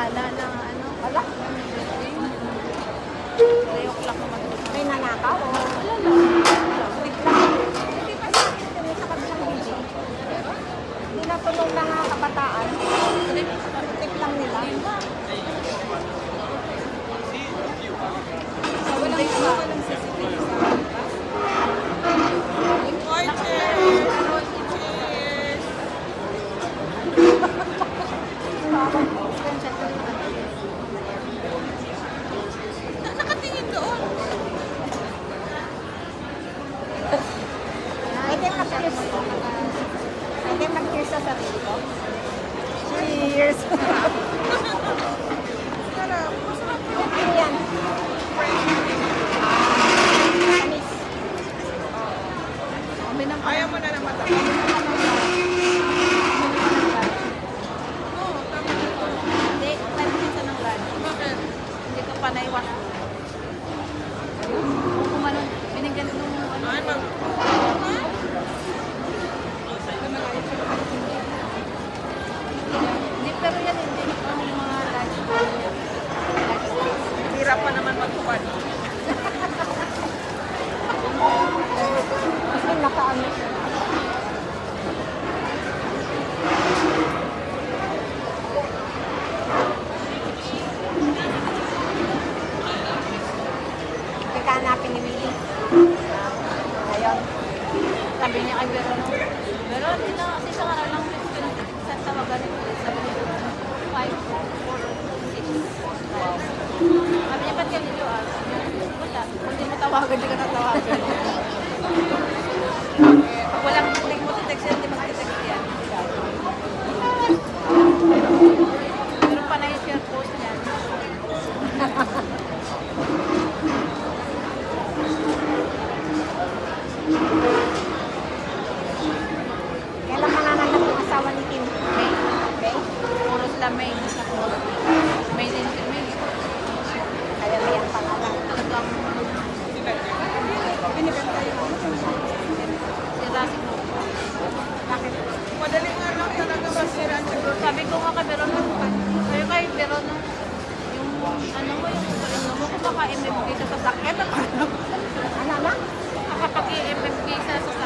Wala na ano. Wala. 3 o'clock naman. May nanakaw o? Wala lang. Bigla. Hindi pa sa akin kami sa kabilang hindi. Hindi na tulong na nga kabataan. Tip lang nila. So, walang iba. Walang CCTV sa bus. Oy, cheers! Cheers! Nakatingin doon. Pwede mag-cheers. Pwede mag-cheers sa sarili ko. Cheers! Sarap. Masarap yun. Ano yan? Tamis. Uminom ka. Ayaw mo na naman. Oo, tama na to. Hindi, time minsan ng lunch. Bakit? Hindi ko pa naiwas. Kung kumano, binigyan nung ano. Ay, mag... Hindi, pero yan hindi ang mga lunch. Hirap pa naman magtupad. Kasi nakaano siya. Teka, hanapin ni Willie. Ngayon. Sabi niya kay Veron, Veron, hindi na kasi sa araw ng sa tawagan nito. Sabi niya, 5, 4, 6. Sabi niya, ba't kayo nito? Wala. Kung hindi mo tawagan, hindi ka natawagan. Pag walang text mo, text yan, hindi mag-text yan. Meron pa na yung share post niya. Kailan mananap yung asawa ni Kim? May, Okay? puro sila May. May din si May. Kaya may ang pangalan. Talagang Binibenta yun. sira siguro. Bakit? Madali nga lang talaga masira. Sabi ko nga kay Veron, kayo kay Veron, yung ano mo, kung baka MMK sa sasakyan, Ano na? kapag i-MMK sa sasakyan,